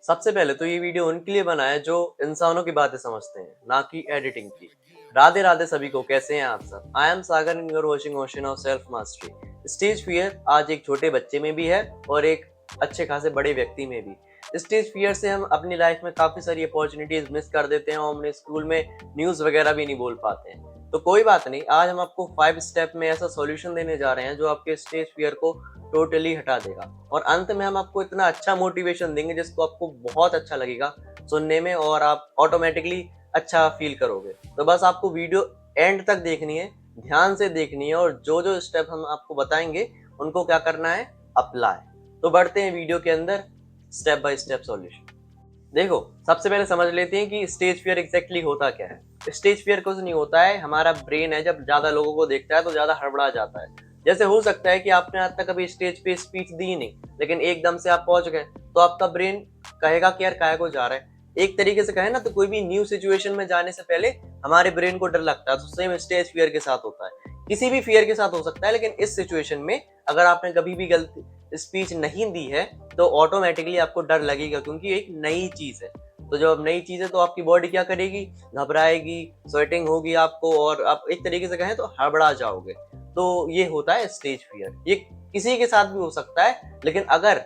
सबसे पहले तो ये वीडियो उनके लिए बना है जो इंसानों की बातें समझते हैं, ना कि एडिटिंग की। राधे राधे सभी को, कैसे हैं आप सब? I am Sagar and you are watching ocean of self mastery. Stage fear आज एक छोटे बच्चे में भी है और एक अच्छे खासे बड़े व्यक्ति में भी। स्टेज फियर से हम अपनी लाइफ में काफी सारी अपॉर्चुनिटीज मिस कर देते हैं और अपने स्कूल में न्यूज वगैरह भी नहीं बोल पाते हैं। तो कोई बात नहीं, आज हम आपको 5 स्टेप में ऐसा सॉल्यूशन देने जा रहे हैं जो आपके स्टेज फियर को टोटली हटा देगा। और अंत में हम आपको इतना अच्छा मोटिवेशन देंगे जिसको आपको बहुत अच्छा लगेगा सुनने में और आप ऑटोमेटिकली अच्छा फील करोगे। तो बस आपको वीडियो एंड तक देखनी है, ध्यान से देखनी है, और जो जो स्टेप हम आपको बताएंगे उनको क्या करना है, अप्लाई। तो बढ़ते हैं वीडियो के अंदर, स्टेप बाय स्टेप सॉल्यूशन। देखो, सबसे पहले समझ लेते हैं कि स्टेज फियर एग्जैक्टली होता क्या है। स्टेज फियर कुछ नहीं होता है, हमारा ब्रेन है जब ज्यादा लोगों को देखता है तो ज्यादा हड़बड़ा जाता है। जैसे हो सकता है कि आपने आज तक कभी स्टेज पे स्पीच दी नहीं, लेकिन एकदम से आप पहुंच गए, तो आपका ब्रेन कहेगा कि यार काहे को जा रहा है। एक तरीके से कहे ना तो कोई भी न्यू सिचुएशन में जाने से पहले हमारे ब्रेन को डर लगता है, तो सेम स्टेज फियर के साथ होता है। किसी भी फियर के साथ हो सकता है, लेकिन इस सिचुएशन में अगर आपने कभी भी गलती स्पीच नहीं दी है तो ऑटोमेटिकली आपको डर लगेगा, क्योंकि एक नई चीज है। तो जब अब नई चीज है तो आपकी बॉडी क्या करेगी, घबराएगी, स्वेटिंग होगी आपको, और आप एक तरीके से कहें तो हड़बड़ा जाओगे। तो ये होता है स्टेज फियर। ये किसी के साथ भी हो सकता है, लेकिन अगर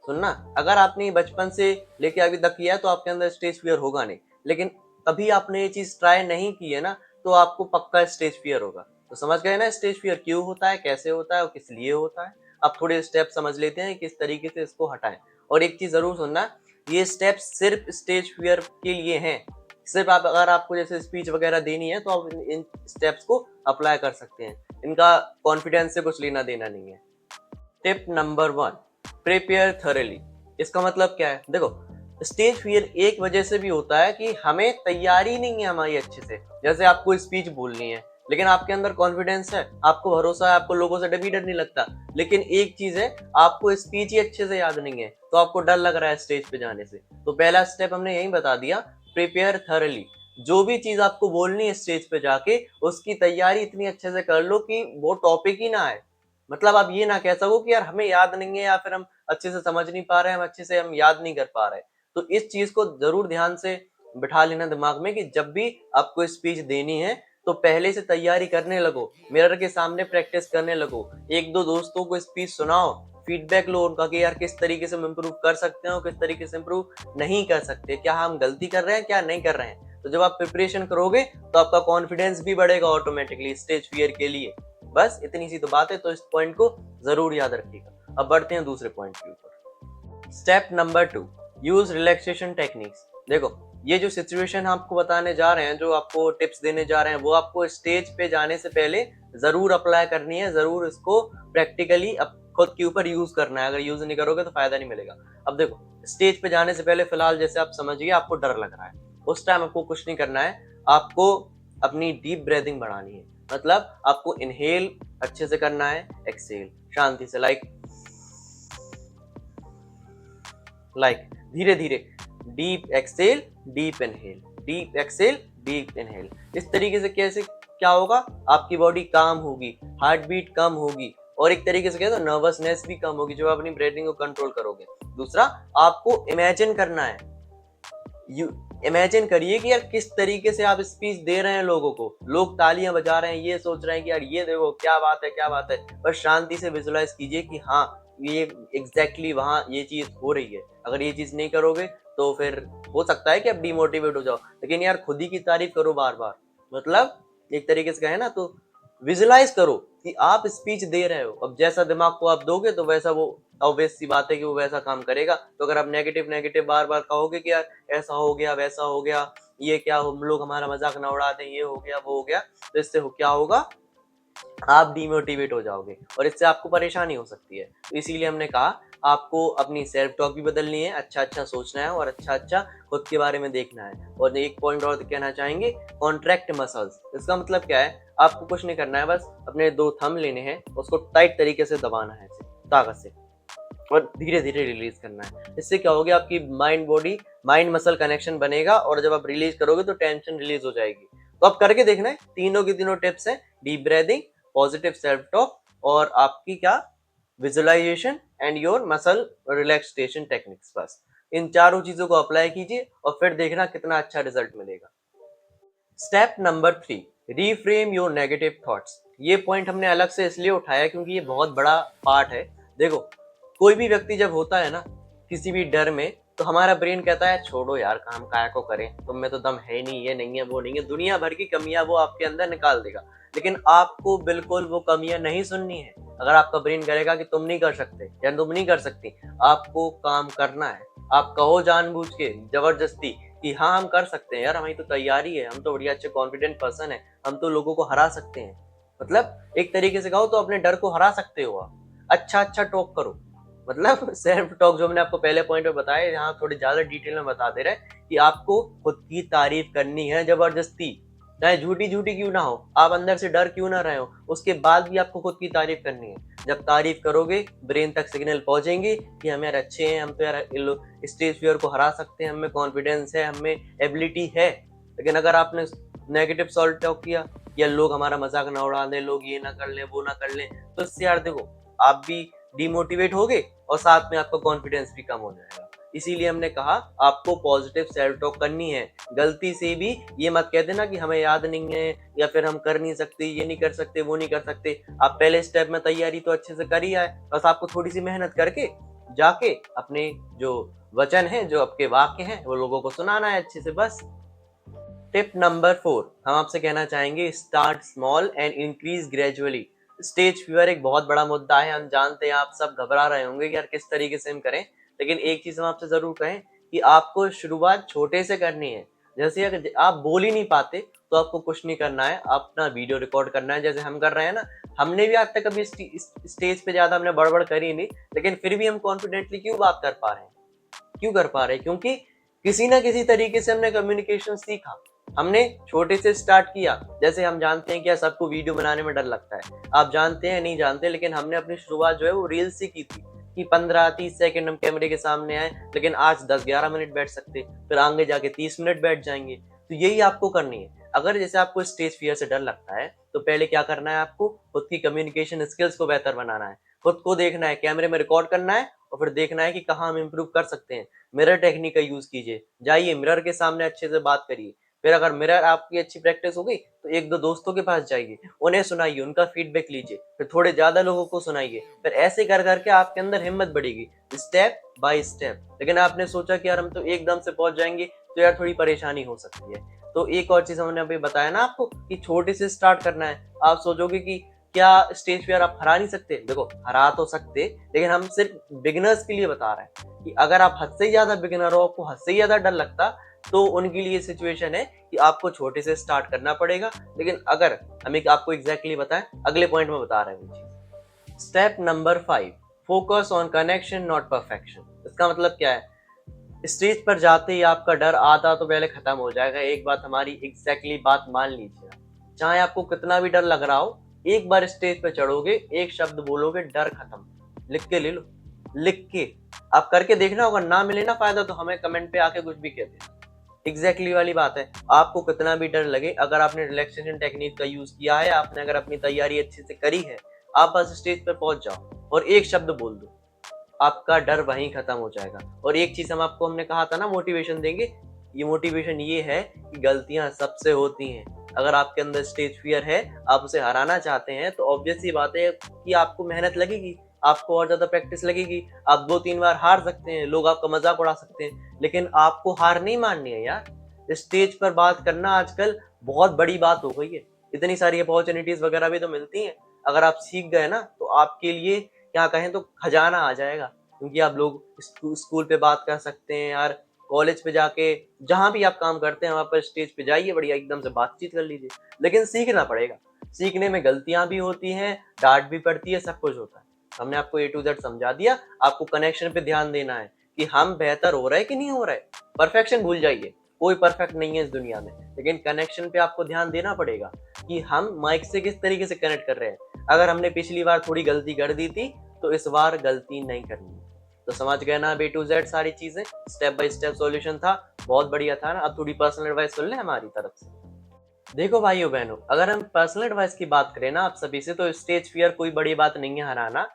सुनना, अगर आपने बचपन से लेके अभी तक किया है तो आपके अंदर स्टेज फियर होगा नहीं। लेकिन कभी आपने ये चीज ट्राई नहीं की है ना, तो आपको पक्का स्टेज फियर होगा। तो समझ गए ना स्टेज फियर क्यों होता है, कैसे होता है और किस लिए होता है। अब थोड़े स्टेप समझ लेते हैं किस तरीके से इसको हटाएं। और एक चीज जरूर सुनना, ये स्टेप सिर्फ स्टेज फियर के लिए हैं। सिर्फ आप, अगर आपको जैसे स्पीच वगैरह देनी है तो आप इन स्टेप्स को अप्लाई कर सकते हैं। इनका कॉन्फिडेंस से कुछ लेना देना नहीं है। Tip number 1, prepare thoroughly. इसका मतलब क्या है? देखो, स्टेज फियर एक वजह से भी होता है कि हमें तैयारी नहीं है हमारी अच्छे से। जैसे आपको स्पीच बोलनी है, लेकिन आपके अंदर कॉन्फिडेंस है, आपको भरोसा है, आपको लोगों से डर भी डर नहीं लगता। लेकिन एक चीज है, आपको स्पीच ही अच्छे से याद नहीं है, तो आपको डर लग रहा है स्टेज पे जाने से। तो पहला स्टेप हमने यही बता दिया, प्रिपेयर थॉरली। जो भी चीज आपको बोलनी है स्टेज पे जाके, उसकी तैयारी इतनी अच्छे से कर लो कि वो टॉपिक ही ना आए। मतलब आप ये ना कह सको कि यार हमें याद नहीं है, या फिर हम अच्छे से समझ नहीं पा रहे हैं, हम अच्छे से हम याद नहीं कर पा रहे। तो इस चीज को जरूर ध्यान से बिठा लेना दिमाग में कि जब भी आपको स्पीच देनी है तो पहले से तैयारी करने लगो, मिरर के सामने प्रैक्टिस करने लगो, एक दो दोस्तों को स्पीच सुनाओ, फीडबैक लो उनका कि यार किस तरीके से हम इम्प्रूव कर सकते हैं और किस तरीके से इम्प्रूव नहीं कर सकते, क्या हम गलती कर रहे हैं क्या नहीं कर रहे हैं। तो जब आप प्रिपरेशन करोगे तो आपका कॉन्फिडेंस भी बढ़ेगा ऑटोमेटिकली स्टेज फियर के लिए। बस इतनी सी तो बात है, तो इस पॉइंट को जरूर याद रखिएगा। अब बढ़ते हैं दूसरे पॉइंट के ऊपर। Step number 2, use relaxation techniques. देखो, ये जो सिचुएशन आपको बताने जा रहे हैं, जो आपको टिप्स देने जा रहे हैं, वो आपको स्टेज पे जाने से पहले जरूर अप्लाई करनी है, जरूर इसको प्रैक्टिकली खुद के ऊपर यूज करना है। अगर यूज नहीं करोगे तो फायदा नहीं मिलेगा। अब देखो, स्टेज पे जाने से पहले फिलहाल जैसे आप समझिए आपको डर लग रहा है, उस टाइम आपको कुछ नहीं करना है, आपको अपनी डीप ब्रीथिंग बढ़ानी है। मतलब आपको इनहेल अच्छे से करना है, एक्सेल शांति से, लाइक धीरे धीरे, deep exhale deep inhale, deep exhale deep inhale. इस तरीके से कैसे क्या होगा, आपकी बॉडी काम होगी, हार्ट बीट कम होगी, और एक तरीके से कहते हैं नर्वसनेस भी कम होगी जब आप अपनी ब्रीथिंग को कंट्रोल करोगे। दूसरा, आपको इमेजिन करना है, यू इमेजिन करिए कि यार किस तरीके से आप स्पीच दे रहे हैं लोगों को, लोग तालियां बजा रहे हैं, ये सोच रहे हैं कि यार ये देखो क्या बात है क्या बात है। बस शांति से विजुलाइज कीजिए कि हाँ, ये एग्जैक्टली वहां ये चीज हो रही है। अगर ये चीज नहीं करोगे तो फिर हो सकता है कि आप डिमोटिवेट हो जाओ, लेकिन यार खुद ही की तारीफ करो बार बार। मतलब एक तरीके से कहे ना तो विजुलाइज करो कि आप स्पीच दे रहे हो। अब जैसा दिमाग को आप दोगे तो वैसा वो, ऑब्वियस सी बात है कि वो वैसा काम करेगा। तो अगर आप नेगेटिव नेगेटिव बार बार कहोगे कि यार ऐसा हो गया वैसा हो गया, ये क्या, हम लोग हमारा मजाक ना उड़ा दें, ये हो गया वो हो गया, तो इससे क्या होगा, आप डिमोटिवेट हो जाओगे और इससे आपको परेशानी हो सकती है। तो इसीलिए हमने कहा आपको अपनी सेल्फ टॉक भी बदलनी है, अच्छा अच्छा सोचना है और अच्छा अच्छा खुद के बारे में देखना है। और एक पॉइंट और कहना चाहेंगे, कॉन्ट्रैक्ट मसल्स। इसका मतलब क्या है, आपको कुछ नहीं करना है, बस अपने दो थंब लेने हैं, उसको टाइट तरीके से दबाना है ताकत से, और धीरे धीरे रिलीज करना है। इससे क्या होगा, आपकी mind body mind muscle connection बनेगा, और जब आप रिलीज करोगे तो टेंशन रिलीज हो जाएगी। तो आप करके देखना है, तीनों की तीनों टिप्स हैं, deep breathing, positive self talk, और आपकी क्या, visualisation and your muscle relaxation techniques. बस इन चारों चीजों को अप्लाई कीजिए और फिर देखना कितना अच्छा रिजल्ट मिलेगा। Step number 3, reframe your negative thoughts. ये पॉइंट हमने अलग से इसलिए उठाया क्योंकि ये बहुत बड़ा पार्ट है। देखो, कोई भी व्यक्ति जब होता है ना किसी भी डर में, तो हमारा ब्रेन कहता है छोड़ो यार, काम काहे को करें, तुम में तो दम है नहीं, ये नहीं है, वो नहीं है, दुनिया भर की कमियां वो आपके अंदर निकाल देगा। लेकिन आपको बिल्कुल वो कमियां नहीं सुननी है। अगर आपका ब्रेन करेगा कि तुम नहीं कर सकते या तुम नहीं कर सकती, आपको काम करना है। आप कहो जानबूझ के जबरदस्ती कि हाँ हम कर सकते हैं यार, हमारी तो तैयारी है, हम तो बढ़िया अच्छे कॉन्फिडेंट पर्सन है, हम तो लोगों को हरा सकते हैं। मतलब एक तरीके से कहो तो अपने डर को हरा सकते हो आप। अच्छा अच्छा टॉक करो। मतलब सेल्फ टॉक जो मैंने आपको पहले पॉइंट में बताया, यहाँ थोड़ी ज्यादा डिटेल में बता दे रहे हैं कि आपको खुद की तारीफ करनी है जबरदस्ती, चाहे झूठी झूठी क्यों ना हो, आप अंदर से डर क्यों ना रहे हो, उसके बाद भी आपको खुद की तारीफ करनी है। जब तारीफ करोगे ब्रेन तक सिग्नल पहुंचेंगे कि हम यार अच्छे हैं, हम तो यार स्टेज फियर को हरा सकते हैं, हमें कॉन्फिडेंस है, हमें एबिलिटी है। लेकिन अगर आपने नेगेटिव सॉल्व टॉक किया या लोग हमारा मजाक ना उड़ा दें, लोग ये ना कर लें, वो ना कर लें, तो इससे यार देखो आप भी डिमोटिवेट हो गए और साथ में आपका कॉन्फिडेंस भी कम हो जाएगा। इसीलिए हमने कहा आपको पॉजिटिव सेल्फ टॉक करनी है। गलती से भी ये मत कह देना कि हमें याद नहीं है या फिर हम कर नहीं सकते, ये नहीं कर सकते, वो नहीं कर सकते। आप पहले स्टेप में तैयारी तो अच्छे से कर ही आए, बस आपको थोड़ी सी मेहनत करके जाके अपने जो वचन है, जो आपके वाक्य हैं, वो लोगों को सुनाना है अच्छे से, बस। टिप नंबर 4, हम आपसे कहना चाहेंगे start small and increase gradually. Stage fear एक बहुत बड़ा मुद्दा है, हम जानते हैं, आप सब घबरा रहे होंगे कि यार किस तरीके से हम करें। लेकिन एक चीज हम आपसे जरूर कहें कि आपको शुरुआत छोटे से करनी है। जैसे अगर आप बोल ही नहीं पाते तो आपको कुछ नहीं करना है, अपना वीडियो रिकॉर्ड करना है जैसे हम कर रहे हैं ना। हमने भी आज तक कभी स्टेज पे ज्यादा हमने बड़बड़ करी नहीं, लेकिन फिर भी हम कॉन्फिडेंटली क्यों बात कर पा रहे हैं? क्यों कर पा रहे? क्योंकि किसी ना किसी तरीके से हमने कम्युनिकेशन सीखा, हमने छोटे से स्टार्ट किया। जैसे हम जानते हैं कि सबको वीडियो बनाने में डर लगता है, आप जानते हैं नहीं जानते, लेकिन हमने अपनी शुरुआत जो है वो रील से की थी कि 15-30 सेकंड हम कैमरे के सामने आए, लेकिन आज 10-11 मिनट बैठ सकते, फिर आगे जाके 30 मिनट बैठ जाएंगे। तो यही आपको करनी है। अगर जैसे आपको स्टेज फियर से डर लगता है तो पहले क्या करना है, आपको खुद की कम्युनिकेशन स्किल्स को बेहतर बनाना है। खुद को देखना है, कैमरे में रिकॉर्ड करना है और फिर देखना है कि कहाँ हम इम्प्रूव कर सकते हैं। मिरर टेक्निक का यूज कीजिए, जाइए मिरर के सामने अच्छे से बात करिए। फिर अगर मिरर आपकी अच्छी प्रैक्टिस हो गई तो एक दो दोस्तों के पास जाइए, उन्हें सुनाइए, उनका फीडबैक लीजिए, फिर थोड़े ज्यादा लोगों को सुनाइए। फिर ऐसे कर करके आपके अंदर हिम्मत बढ़ेगी, स्टेप बाय स्टेप। लेकिन आपने सोचा कि यार हम तो एकदम से पहुंच जाएंगे, तो यार थोड़ी परेशानी हो सकती है। तो एक और चीज हमने अभी बताया ना आपको कि छोटे से स्टार्ट करना है। आप सोचोगे कि क्या स्टेज पे आप हरा नहीं सकते? देखो, हरा तो सकते, लेकिन हम सिर्फ बिगिनर्स के लिए बता रहे हैं कि अगर आप हद से ज्यादा बिगिनर हो, आपको हद से ज्यादा डर लगता, तो उनके लिए सिचुएशन है कि आपको छोटे से स्टार्ट करना पड़ेगा। लेकिन अगर हम एक आपको एग्जैक्टली बताएं, अगले पॉइंट में बता रहे हैं चीज। Step number 5, focus on connection not perfection. इसका मतलब क्या है? स्टेज पर जाते ही आपका डर आधा तो पहले खत्म हो जाएगा। एक बात हमारी एग्जैक्टली बात मान लीजिए, चाहे आपको कितना भी डर लग रहा हो, एक बार स्टेज पे चढ़ोगे, एक शब्द बोलोगे, डर खत्म। लिख के ले लो, लिख के आप करके देखना होगा, ना मिले ना फायदा तो हमें कमेंट पे आके कुछ भी कह देना। एग्जैक्टली वाली बात है। आपको कितना भी डर लगे, अगर आपने रिलैक्सेशन टेक्निक का यूज किया है, आपने अगर अपनी तैयारी अच्छे से करी है, आप बस स्टेज पर पहुंच जाओ और एक शब्द बोल दो, आपका डर वहीं खत्म हो जाएगा। और एक चीज हमने कहा था ना मोटिवेशन देंगे, ये मोटिवेशन ये है कि गलतियां सबसे होती हैं। अगर आपके अंदर स्टेज फियर है, आप उसे हराना चाहते हैं, तो ऑब्वियस सी बात है कि आपको मेहनत लगेगी, आपको और ज्यादा प्रैक्टिस लगेगी। आप 2-3 बार हार सकते हैं, लोग आपका मजाक उड़ा सकते हैं, लेकिन आपको हार नहीं माननी है यार। स्टेज पर बात करना आजकल बहुत बड़ी बात हो गई है, इतनी सारी अपॉर्चुनिटीज वगैरह भी तो मिलती हैं। अगर आप सीख गए ना तो आपके लिए क्या कहें तो खजाना आ जाएगा। क्योंकि आप लोग स्कूल पे बात कर सकते हैं यार, कॉलेज पे जाके, जहां भी आप काम करते हैं वहां पर स्टेज पे जाइए, बढ़िया एकदम से बातचीत कर लीजिए। लेकिन सीखना पड़ेगा, सीखने में गलतियां भी होती हैं, डांट भी पड़ती है, सब कुछ होता है। हमने आपको A to Z समझा दिया। आपको कनेक्शन पे ध्यान देना है कि हम बेहतर हो रहे हैं कि नहीं हो रहे। परफेक्शन भूल जाइए, कोई परफेक्ट नहीं है इस दुनिया में, लेकिन कनेक्शन पे आपको ध्यान देना पड़ेगा कि हम माइक से किस तरीके से कनेक्ट कर रहे हैं। अगर हमने पिछली बार थोड़ी गलती कर दी थी, तो इस बार गलती नहीं करनी। तो समझ गए ना A to Z सारी चीजें, स्टेप बाय स्टेप सॉल्यूशन था, बहुत बढ़िया था ना। अब थोड़ी पर्सनल एडवाइस सुन ले हमारी तरफ से। देखो भाइयों बहनों, अगर हम पर्सनल एडवाइस की बात करें ना आप सभी से, तो स्टेज फियर कोई बड़ी बात नहीं है हराना।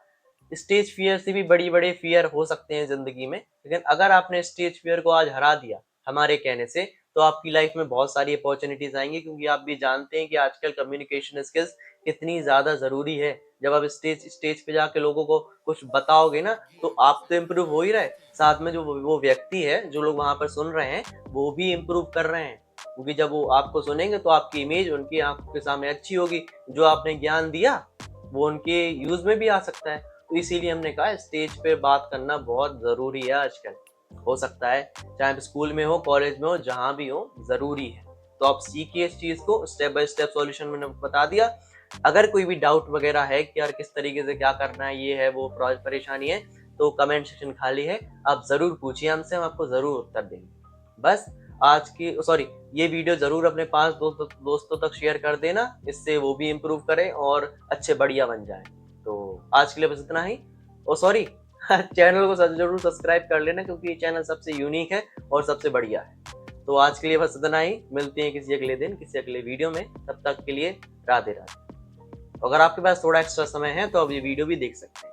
स्टेज फियर से भी बड़ी बड़े फियर हो सकते हैं जिंदगी में, लेकिन अगर आपने स्टेज फियर को आज हरा दिया हमारे कहने से, तो आपकी लाइफ में बहुत सारी अपॉर्चुनिटीज आएंगी, क्योंकि आप भी जानते हैं कि आजकल कम्युनिकेशन स्किल्स कितनी ज्यादा जरूरी है। जब आप स्टेज स्टेज पे जाके लोगों को कुछ बताओगे ना, तो आप तो इम्प्रूव हो ही रहे, साथ में जो वो व्यक्ति है, जो लोग वहां पर सुन रहे हैं, वो भी इम्प्रूव कर रहे हैं, क्योंकि जब वो आपको सुनेंगे तो आपकी इमेज उनकी आंखों के सामने अच्छी होगी। जो आपने ज्ञान दिया वो उनके यूज में भी आ सकता है। तो इसीलिए हमने कहा स्टेज पे बात करना बहुत जरूरी है आजकल। हो सकता है चाहे आप स्कूल में हो, कॉलेज में हो, जहां भी हो, जरूरी है। तो आप सीखिए इस चीज को, स्टेप बाय स्टेप सॉल्यूशन मैंने बता दिया। अगर कोई भी डाउट वगैरह है कि यार किस तरीके से क्या करना है, ये है वो परेशानी है, तो कमेंट सेक्शन खाली है, आप जरूर पूछिए हमसे, हम आपको जरूर उत्तर देंगे। बस आज की सॉरी ये वीडियो जरूर अपने 5 दोस्तों तक शेयर कर देना, इससे वो भी इम्प्रूव करें और अच्छे बढ़िया बन जाए। तो आज के लिए बस इतना ही। ओ सॉरी चैनल को जरूर सब्सक्राइब कर लेना, क्योंकि ये चैनल सबसे यूनिक है और सबसे बढ़िया है। तो आज के लिए बस इतना ही, मिलते हैं किसी अगले दिन किसी अगले वीडियो में, तब तक के लिए राधे राधे। अगर आपके पास थोड़ा एक्स्ट्रा समय है तो आप ये वीडियो भी देख सकते हैं।